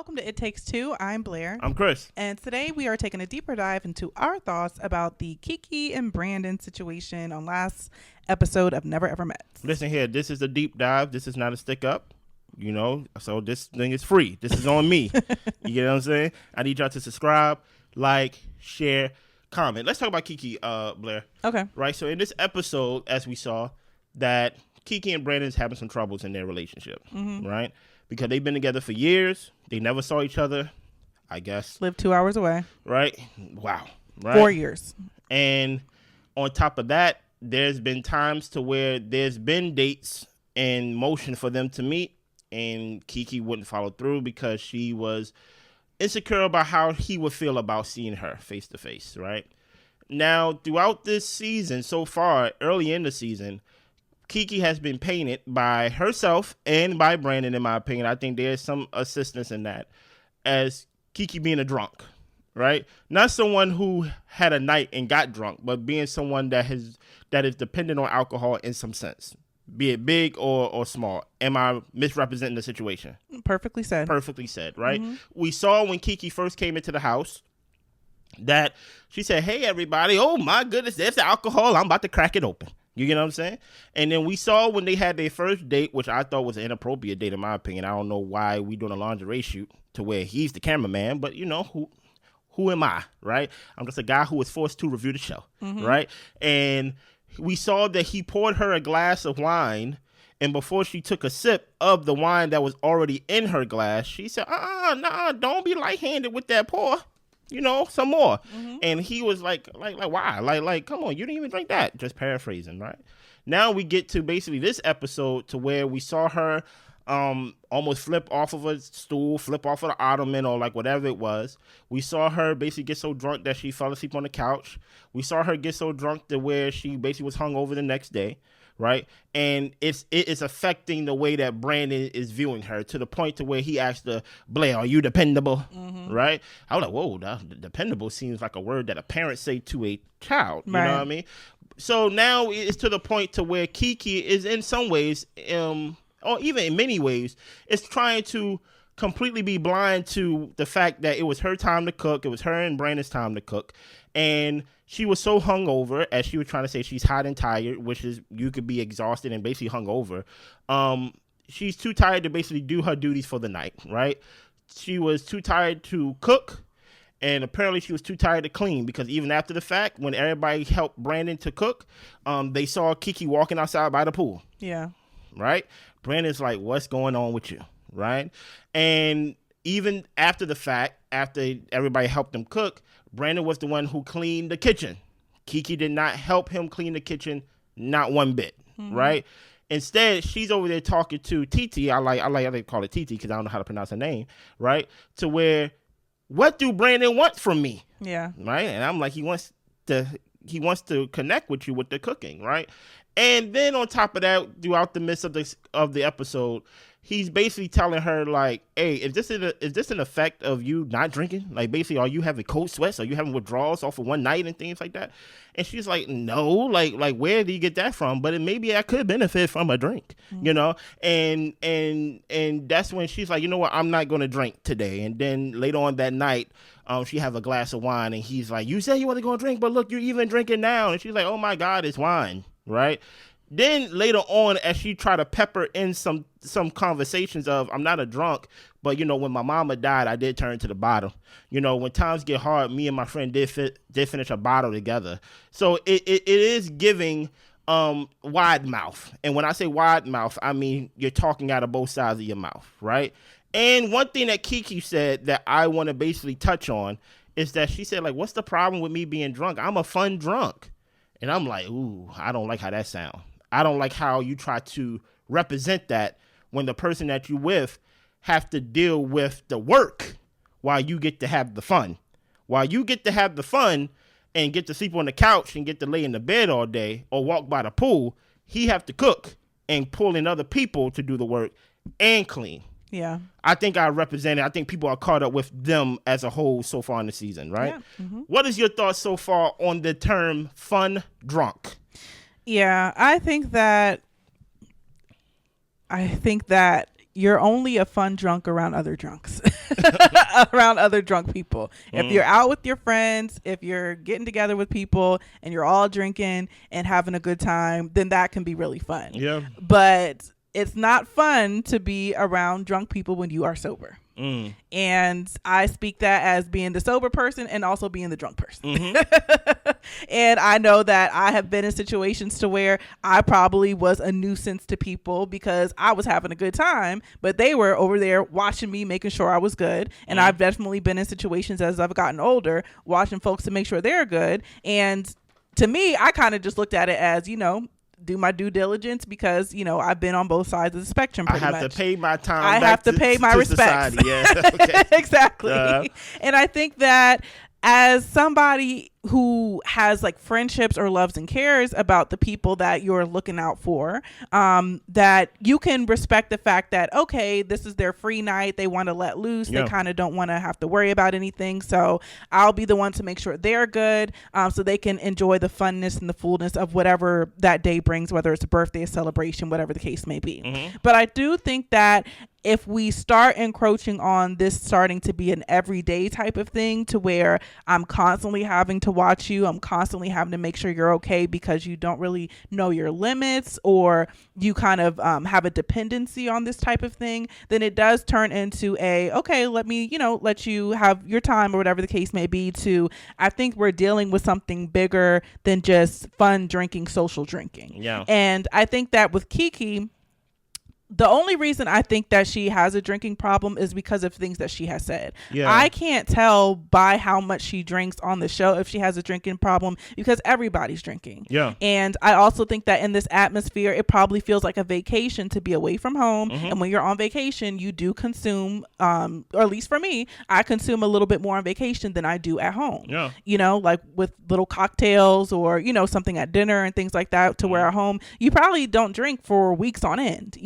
welcome to It Takes Two. I'm Blair. I'm Chris. And today we are taking a deeper dive into our thoughts about the Keke and Brandon situation on last episode of Never Ever Met. Listen here, this is a deep dive. This is not a stick up. You know, so this thing is free. This is on me. You get what I'm saying? I need y'all to subscribe, like, share, comment. Let's talk about Keke, Blair. Okay. Right? So in this episode, as we saw, that Keke and Brandon's having some troubles in their relationship, right? Because they've been together for years. They never saw each other, I guess. Lived 2 hours away. Right? Wow. Right? 4 years. And on top of that, there's been times to where there's been dates in motion for them to meet, and Keke wouldn't follow through because she was insecure about how he would feel about seeing her face to face, right? Now, throughout this season so far, early in the season, Keke has been painted by herself and by Brandon, in my opinion. I think there's some assistance in that, as Keke being a drunk, right? Not someone who had a night and got drunk, but being someone that is dependent on alcohol in some sense, be it big or small. Am I misrepresenting the situation? Perfectly said. Perfectly said, right? We saw when Keke first came into the house that she said, "Hey, everybody, oh my goodness, there's the alcohol. I'm about to crack it open." You get what I'm saying? And then we saw when they had their first date, which I thought was an inappropriate date in my opinion. I don't know why we doing a lingerie shoot to where he's the cameraman, but you know, who am I, right? I'm just a guy who was forced to review the show, right? And we saw that he poured her a glass of wine, and before she took a sip of the wine that was already in her glass, she said, nah, don't be light-handed with that pour. You know, some more. And he was like, why? Like, come on, you didn't even drink that. Just paraphrasing, right? Now we get to basically this episode to where we saw her almost flip off of a stool, flip off of the ottoman, or like whatever it was. We saw her basically get so drunk that she fell asleep on the couch. We saw her get so drunk to where she basically was hungover the next day, right? And it is affecting the way that Brandon is viewing her, to the point to where he asked her, "Blair, are you dependable?" Right? I was like, whoa, dependable seems like a word that a parent say to a child. You know what I mean? So now it's to the point to where Keke is in some ways, or even in many ways, is trying to completely be blind to the fact that it was her time to cook. It was her and Brandon's time to cook. And she was so hungover, as she was trying to say, she's hot and tired, which is, you could be exhausted and basically hungover. She's too tired to basically do her duties for the night, right? She was too tired to cook, and apparently she was too tired to clean, because even after the fact, when everybody helped Brandon to cook, they saw Keke walking outside by the pool. Yeah. Right? Brandon's like, what's going on with you? Right? And even after the fact, after everybody helped him cook, Brandon was the one who cleaned the kitchen. Keke did not help him clean the kitchen, not one bit, right? Instead, she's over there talking to Titi. I like to call it Titi because I don't know how to pronounce her name, right? To where, what do Brandon want from me? Yeah. Right? And I'm like, he wants to connect with you with the cooking, right? And then on top of that, throughout the midst of the episode, he's basically telling her, like, hey, is this an effect of you not drinking? Like, basically, are you having cold sweats? Are you having withdrawals off of one night and things like that? And she's like, no, like where do you get that from? But maybe I could benefit from a drink, you know? And that's when she's like, you know what? I'm not going to drink today. And then later on that night, she have a glass of wine, and he's like, you said you wasn't going to drink, but look, you're even drinking now. And she's like, oh my God, it's wine, right? Then later on, as she tried to pepper in some conversations of, I'm not a drunk, but, you know, when my mama died, I did turn to the bottle. You know, when times get hard, me and my friend did finish a bottle together. So it is giving wide mouth. And when I say wide mouth, I mean you're talking out of both sides of your mouth, right? And one thing that Keke said that I want to basically touch on is that she said, like, what's the problem with me being drunk? I'm a fun drunk. And I'm like, ooh, I don't like how that sounds. I don't like how you try to represent that when the person that you with have to deal with the work while you get to have the fun. While you get to have the fun and get to sleep on the couch and get to lay in the bed all day or walk by the pool, he have to cook and pull in other people to do the work and clean. Yeah. I think I think people are caught up with them as a whole so far in the season, right? Yeah. What is your thoughts so far on the term fun drunk? Yeah, I think that you're only a fun drunk around other drunks. around other drunk people. If you're out with your friends, if you're getting together with people and you're all drinking and having a good time, then that can be really fun. Yeah. But it's not fun to be around drunk people when you are sober. And I speak that as being the sober person and also being the drunk person. And I know that I have been in situations to where I probably was a nuisance to people because I was having a good time, but they were over there watching me, making sure I was good. And I've definitely been in situations as I've gotten older, watching folks to make sure they're good. And to me, I kind of just looked at it as, do my due diligence because, I've been on both sides of the spectrum pretty much. I have to pay my time. I have to pay my respects. Yeah. Okay. Exactly. And I think that as somebody who has like friendships or loves and cares about the people that you're looking out for, that you can respect the fact that, okay, this is their free night. They want to let loose. They kind of don't want to have to worry about anything. So I'll be the one to make sure they're good, so they can enjoy the funness and the fullness of whatever that day brings, whether it's a birthday, a celebration, whatever the case may be. But I do think that if we start encroaching on this starting to be an everyday type of thing to where I'm constantly having to watch you, I'm constantly having to make sure you're okay because you don't really know your limits or you kind of have a dependency on this type of thing, then it does turn into okay, let me, let you have your time or whatever the case may be to, I think we're dealing with something bigger than just fun drinking, social drinking. Yeah. And I think that with Keke, the only reason I think that she has a drinking problem is because of things that she has said. Yeah. I can't tell by how much she drinks on the show if she has a drinking problem because everybody's drinking. Yeah. And I also think that in this atmosphere, it probably feels like a vacation to be away from home. And when you're on vacation, you do consume, or at least for me, I consume a little bit more on vacation than I do at home. Yeah. Like with little cocktails or, something at dinner and things like that to where at home, you probably don't drink for weeks on end,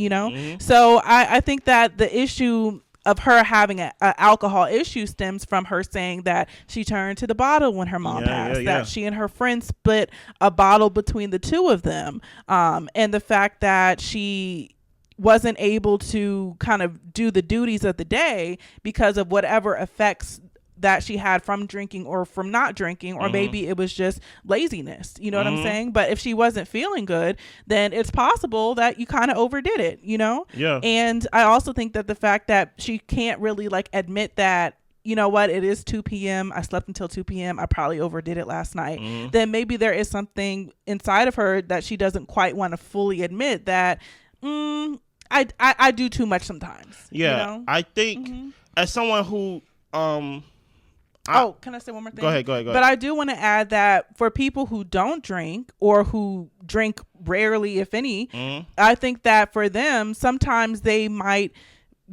So I think that the issue of her having an alcohol issue stems from her saying that she turned to the bottle when her mom passed, that she and her friend split a bottle between the two of them. And the fact that she wasn't able to kind of do the duties of the day because of whatever effects that she had from drinking or from not drinking, or maybe it was just laziness, you know what I'm saying? But if she wasn't feeling good, then it's possible that you kind of overdid it, Yeah. And I also think that the fact that she can't really admit that, it is 2 p.m. I slept until 2 p.m. I probably overdid it last night. Then maybe there is something inside of her that she doesn't quite want to fully admit that, I do too much sometimes. Yeah. I think as someone who, can I say one more thing? Go ahead. But I do want to add that for people who don't drink or who drink rarely, if any, I think that for them, sometimes they might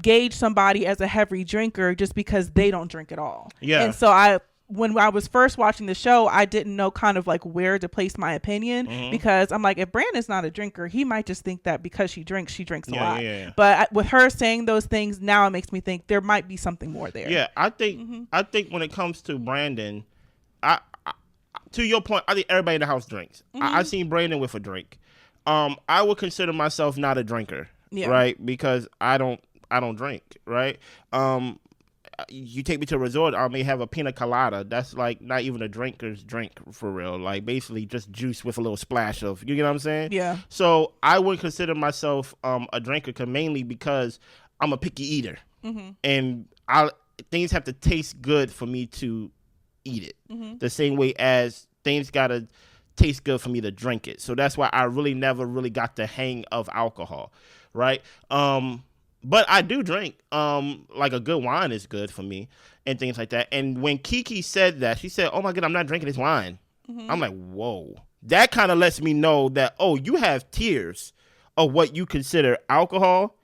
gauge somebody as a heavy drinker just because they don't drink at all. Yeah. And so when I was first watching the show, I didn't know kind of where to place my opinion because I'm like, if Brandon's not a drinker, he might just think that because she drinks a lot. Yeah. But with her saying those things, now it makes me think there might be something more there. Yeah, I think when it comes to Brandon, I to your point, I think everybody in the house drinks. I've seen Brandon with a drink. I would consider myself not a drinker, right? Because I don't drink, right? You take me to a resort, I may have a pina colada. That's not even a drinker's drink for real. Basically just juice with a little splash of, you know what I'm saying? Yeah. So I would consider myself a drinker mainly because I'm a picky eater. And things have to taste good for me to eat it. The same way as things gotta taste good for me to drink it. So that's why I really never really got the hang of alcohol, right? But I do drink. A good wine is good for me and things like that. And when Keke said that, she said, "Oh my God, I'm not drinking this wine." I'm like, whoa. That kind of lets me know that, you have tiers of what you consider alcohol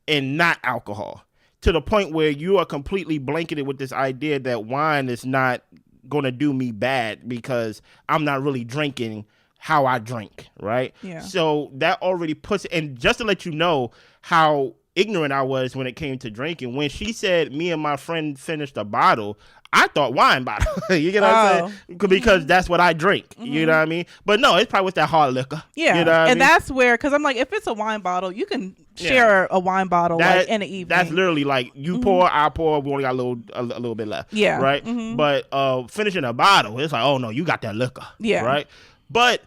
and not alcohol, to the point where you are completely blanketed with this idea that wine is not going to do me bad because I'm not really drinking how I drink, right? Yeah. So that already puts it, and just to let you know how ignorant I was when it came to drinking. When she said me and my friend finished a bottle, I thought wine bottle. You get what I'm saying? Because that's what I drink. You know what I mean? But no, it's probably with that hard liquor. Yeah. You know what I mean? That's where, because I'm like, if it's a wine bottle, you can share a wine bottle like in the evening. That's literally like you pour, I pour. We only got a little bit left. Yeah. Right. But finishing a bottle, it's like, oh no, you got that liquor. Yeah. Right. But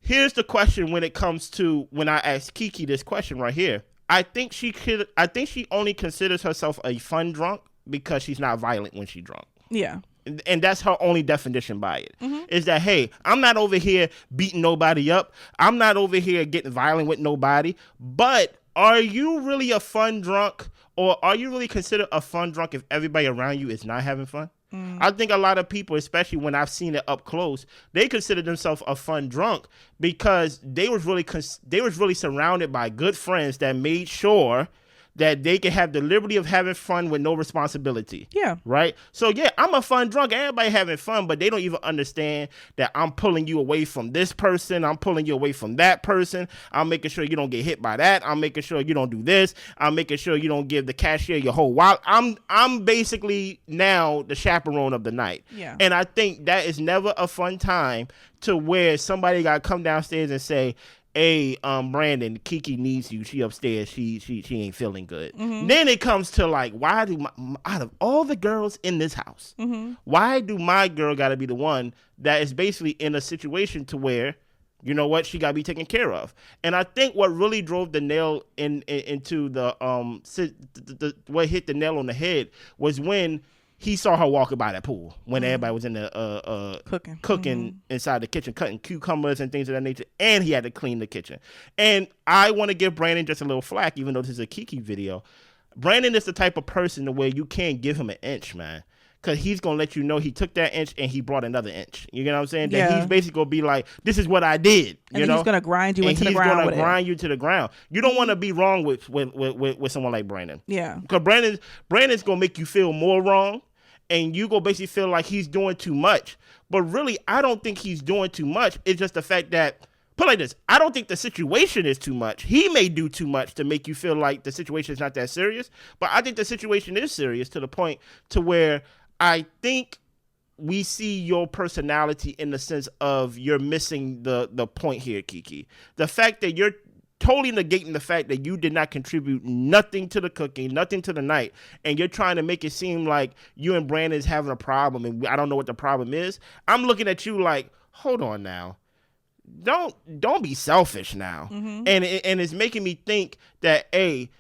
here's the question when it comes to when I ask Keke this question right here. I think she only considers herself a fun drunk because she's not violent when she's drunk. Yeah. And that's her only definition by it. Is that, hey, I'm not over here beating nobody up. I'm not over here getting violent with nobody. But are you really a fun drunk, or are you really considered a fun drunk if everybody around you is not having fun? I think a lot of people, especially when I've seen it up close, they consider themselves a fun drunk because they was really surrounded by good friends that made sure that they can have the liberty of having fun with no responsibility. Yeah. Right? So, yeah, I'm a fun drunk. Everybody having fun, but they don't even understand that I'm pulling you away from this person. I'm pulling you away from that person. I'm making sure you don't get hit by that. I'm making sure you don't do this. I'm making sure you don't give the cashier your whole wallet. I'm basically now the chaperone of the night. Yeah. And I think that is never a fun time to where somebody got to come downstairs and say, hey, Brandon, Keke needs you. She upstairs. She ain't feeling good. Then it comes to like, why do out of all the girls in this house, why do my girl got to be the one that is basically in a situation to where, you know what, she got to be taken care of? And I think what really drove the nail into the what hit the nail on the head was when he saw her walking by that pool when everybody was in the cooking inside the kitchen, cutting cucumbers and things of that nature, and he had to clean the kitchen. And I want to give Brandon just a little flack, even though this is a Keke video. Brandon is the type of person the way you can't give him an inch, man, because he's going to let you know he took that inch and he brought another inch. You know what I'm saying? Yeah. That he's basically going to be like, this is what I did. And he's going to grind you into the ground. He's going to grind you to the ground. You don't want to be wrong with someone like Brandon. Yeah. Because Brandon's going to make you feel more wrong. And you go basically feel like he's doing too much. But really, I don't think he's doing too much. It's just the fact that, put it like this, I don't think the situation is too much. He may do too much to make you feel like the situation is not that serious. But I think the situation is serious to the point to where I think we see your personality in the sense of you're missing the point here, Keke. The fact that you're totally negating the fact that you did not contribute nothing to the cooking, nothing to the night, and you're trying to make it seem like you and Brandon's having a problem, and I don't know what the problem is. I'm looking at you like, hold on now. Don't be selfish now. And it's making me think that, A,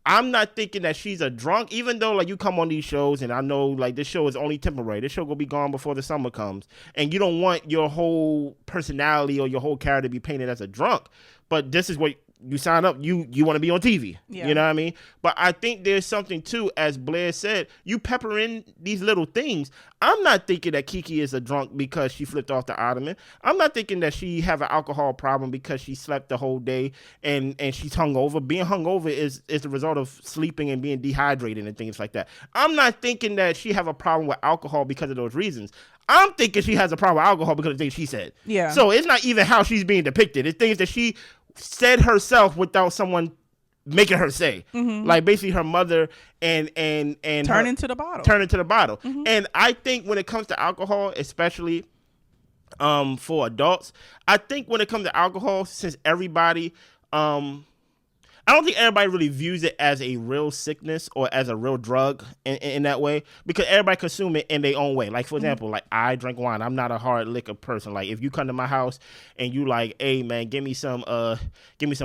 I'm not thinking that she's a drunk, even though like you come on these shows and I know like this show is only temporary. This show will be gone before the summer comes, and you don't want your whole personality or your whole character to be painted as a drunk. But this is what you sign up, you want to be on TV. Yeah. You know what I mean? But I think there's something too, as Blair said, you pepper in these little things. I'm not thinking that Keke is a drunk because she flipped off the ottoman. I'm not thinking that she have an alcohol problem because she slept the whole day and she's hungover. Being hungover is the result of sleeping and being dehydrated and things like that. I'm not thinking that she have a problem with alcohol because of those reasons. I'm thinking she has a problem with alcohol because of the things she said. Yeah. So it's not even how she's being depicted. It's things that she said herself without someone making her say. Like basically her mother and turn into the bottle. And I think when it comes to alcohol, especially for adults, I think when it comes to alcohol, since everybody I don't think everybody really views it as a real sickness or as a real drug in that way, because everybody consume it in their own way. Like, for example, like I drink wine. I'm not a hard liquor person. Like, if you come to my house and you like, hey man, give me some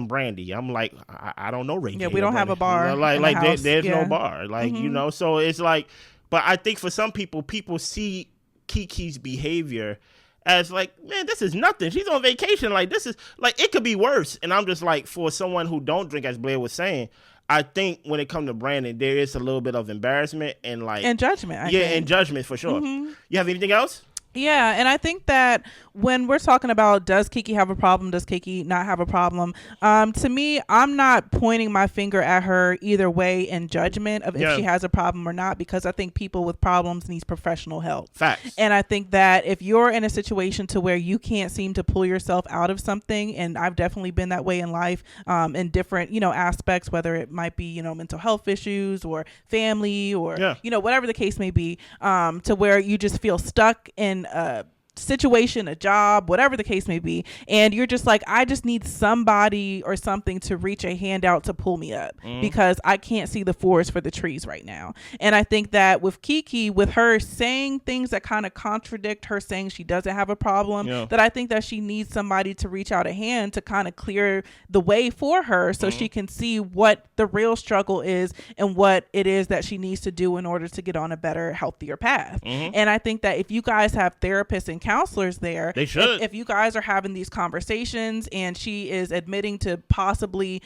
brandy. I'm like, I don't know reggae. Yeah, we don't have a bar. You know, there's no bar. Like, you know, so it's like, but I think for some people see Keke's behavior as like, man, this is nothing. She's on vacation. Like, this is like, it could be worse. And I'm just like, for someone who don't drink, as Blair was saying, I think when it comes to Brandon, there is a little bit of embarrassment and like, and judgment. I think. And judgment for sure. You have anything else? Yeah, and I think that when we're talking about does Keke have a problem, does Keke not have a problem, to me, I'm not pointing my finger at her either way in judgment of if Yeah, she has a problem or not, because I think people with problems needs professional help. facts. And I think that if you're in a situation to where you can't seem to pull yourself out of something, and I've definitely been that way in life, in different, aspects, whether it might be, mental health issues or family or, Yeah. whatever the case may be, to where you just feel stuck in a situation, a job, whatever the case may be, and you're just like, I just need somebody or something to reach a hand out to pull me up, because I can't see the forest for the trees right now. And I think that with Keke, with her saying things that kind of contradict her saying she doesn't have a problem, Yeah. that I think that she needs somebody to reach out a hand to kind of clear the way for her, so she can see what the real struggle is and what it is that she needs to do in order to get on a better, healthier path. And I think that if you guys have therapists and counselors there, They should. if you guys are having these conversations and she is admitting to possibly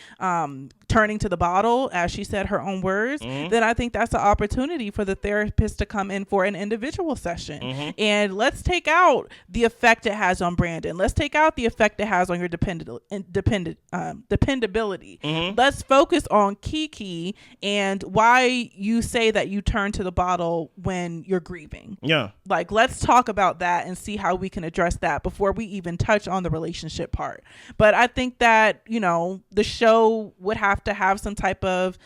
turning to the bottle, as she said her own words, then I think that's an opportunity for the therapist to come in for an individual session. And let's take out the effect it has on Brandon. Let's take out the effect it has on your dependability. Let's focus on Keke and why you say that you turn to the bottle when you're grieving. Yeah. Like, let's talk about that and see how we can address that before we even touch on the relationship part. But I think that, the show would have to have some type of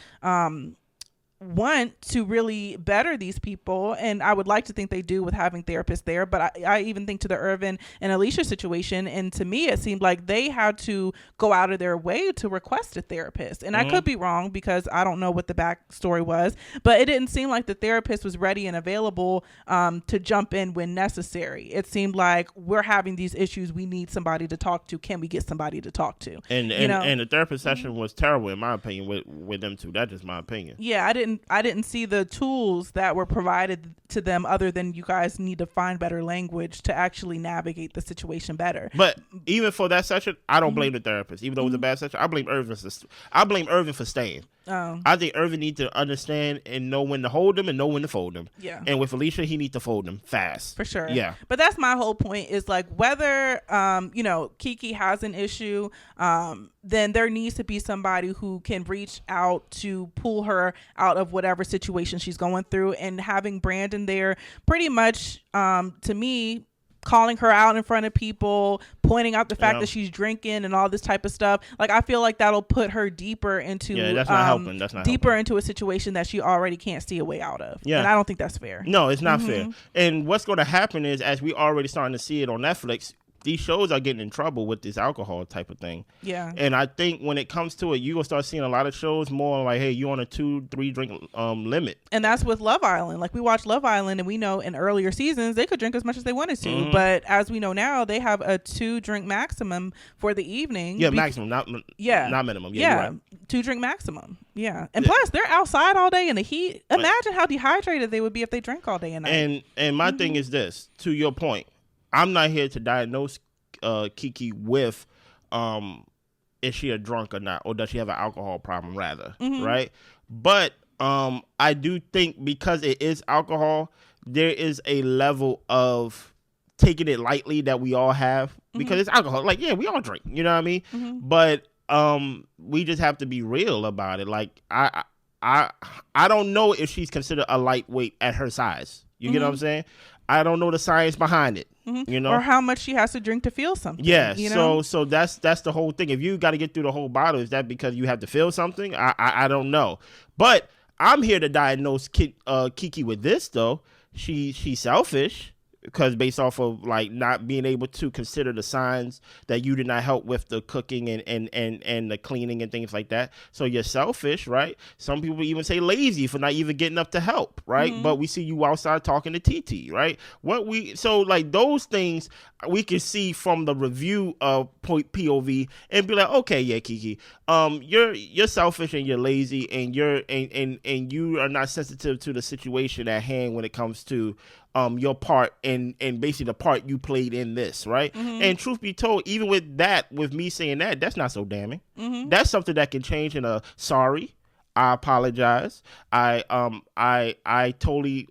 want to really better these people, and I would like to think they do with having therapists there. But I even think to the Irvin and Alicia situation, and to me it seemed like they had to go out of their way to request a therapist, and I could be wrong because I don't know what the backstory was, but it didn't seem like the therapist was ready and available to jump in when necessary. It seemed like, we're having these issues, we need somebody to talk to, can we get somebody to talk to? And the therapist session was terrible in my opinion with them two. That's just my opinion. Yeah, I didn't see the tools that were provided to them, other than you guys need to find better language to actually navigate the situation better. But even for that session, I don't blame the therapist. Even though it was a bad session, I blame Irvin for staying. Oh. I think Irvin needs to understand and know when to hold them and know when to fold them. Yeah. And with Alicia, he needs to fold them fast. For sure. Yeah. But that's my whole point, is like, whether Keke has an issue, then there needs to be somebody who can reach out to pull her out of whatever situation she's going through. And having Brandon there pretty much, to me, calling her out in front of people, pointing out the fact that she's drinking and all this type of stuff. Like, I feel like that'll put her deeper into that's not helping. That's not deeper helping. into a situation that she already can't see a way out of. Yeah. And I don't think that's fair. No, it's not fair. And what's going to happen is, as we already starting to see it on Netflix, these shows are getting in trouble with this alcohol type of thing. Yeah. And I think when it comes to it, you're going to start seeing a lot of shows more like, hey, you on a 2-3 drink limit. And that's with Love Island. Like, we watch Love Island, and we know in earlier seasons they could drink as much as they wanted to. But as we know now, they have a 2-drink maximum for the evening. Yeah, maximum, not minimum. Yeah, you're right. 2-drink maximum. Yeah. And plus, they're outside all day in the heat. Imagine how dehydrated they would be if they drank all day and night. And my thing is this, to your point, I'm not here to diagnose Keke with is she a drunk or not, or does she have an alcohol problem rather, right? But I do think, because it is alcohol, there is a level of taking it lightly that we all have, because it's alcohol. Like, yeah, we all drink, you know what I mean? But we just have to be real about it. Like, I don't know if she's considered a lightweight at her size. You get what I'm saying? I don't know the science behind it, or how much she has to drink to feel something. Yeah, so that's the whole thing. If you got to get through the whole bottle, is that because you have to feel something? I don't know. But I'm here to diagnose Keke with this, though. She's selfish, because based off of like not being able to consider the signs that you did not help with the cooking and the cleaning and things like that. So you're selfish, right? Some people even say lazy for not even getting up to help, right? But we see you outside talking to TT, right? So like those things we can see from the review of POV and be like, okay, yeah, Keke, you're selfish and you're lazy and you are not sensitive to the situation at hand when it comes to your part and basically the part you played in this, right? And truth be told, even with me saying that, that's not so damning. That's something that can change in a sorry. I apologize. I totally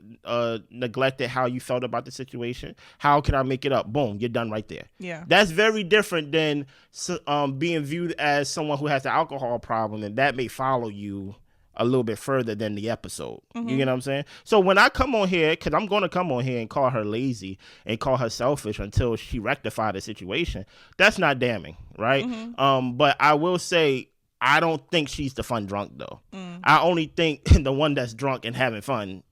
neglected how you felt about the situation. How can I make it up? Boom, you're done right there. Yeah. That's very different than being viewed as someone who has an alcohol problem, and that may follow you a little bit further than the episode. You get what I'm saying? So when I come on here, because I'm going to come on here and call her lazy and call her selfish until she rectified the situation, that's not damning, right? But I will say, I don't think she's the fun drunk, though. I only think the one that's drunk and having fun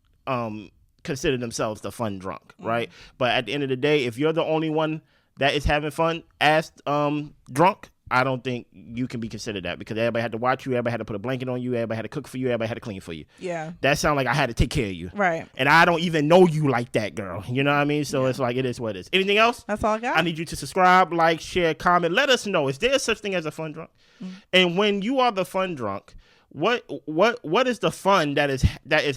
consider themselves the fun drunk, right? But at the end of the day, if you're the only one that is having fun as drunk, I don't think you can be considered that, because everybody had to watch you, everybody had to put a blanket on you, everybody had to cook for you, everybody had to clean for you. Yeah. That sounds like I had to take care of you. Right. And I don't even know you like that, girl. You know what I mean? So it's like, it is what it is. Anything else? That's all I got. I need you to subscribe, like, share, comment. Let us know, is there such thing as a fun drunk? And when you are the fun drunk, what is the fun that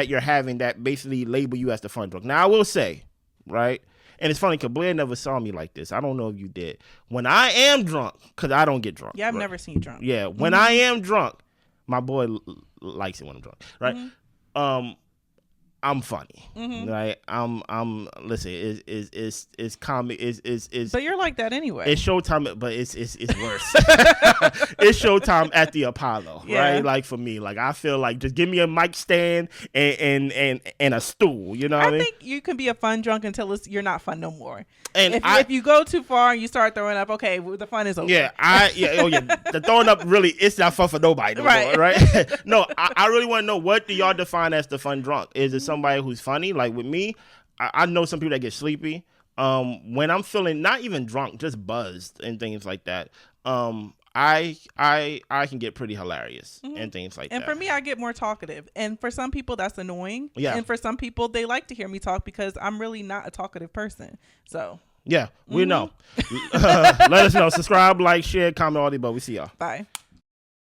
you're having that basically label you as the fun drunk? Now I will say, right? And it's funny because Blair never saw me like this. I don't know if you did. When I am drunk, because I don't get drunk. Yeah, I've never seen you drunk. Yeah, when I am drunk, my boy likes it when I'm drunk, right? I'm funny, right? Listen, it's comic, is. But you're like that anyway. It's Showtime, but it's worse. It's Showtime at the Apollo, right? Like for me, like I feel like just give me a mic stand and a stool. You know what I mean? I think you can be a fun drunk until you're not fun no more. And if you go too far and you start throwing up, okay, the fun is over. The throwing up really, it's not fun for nobody no more, right? No, I really want to know, what do y'all define as the fun drunk? Is it somebody who's funny? Like with me, I know some people that get sleepy. When I'm feeling not even drunk, just buzzed and things like that. I can get pretty hilarious and things like that. And for me, I get more talkative. And for some people, that's annoying. Yeah. And for some people, they like to hear me talk because I'm really not a talkative person. So. Yeah, we know. Let us know. Subscribe, like, share, comment, all the above. We see y'all. Bye.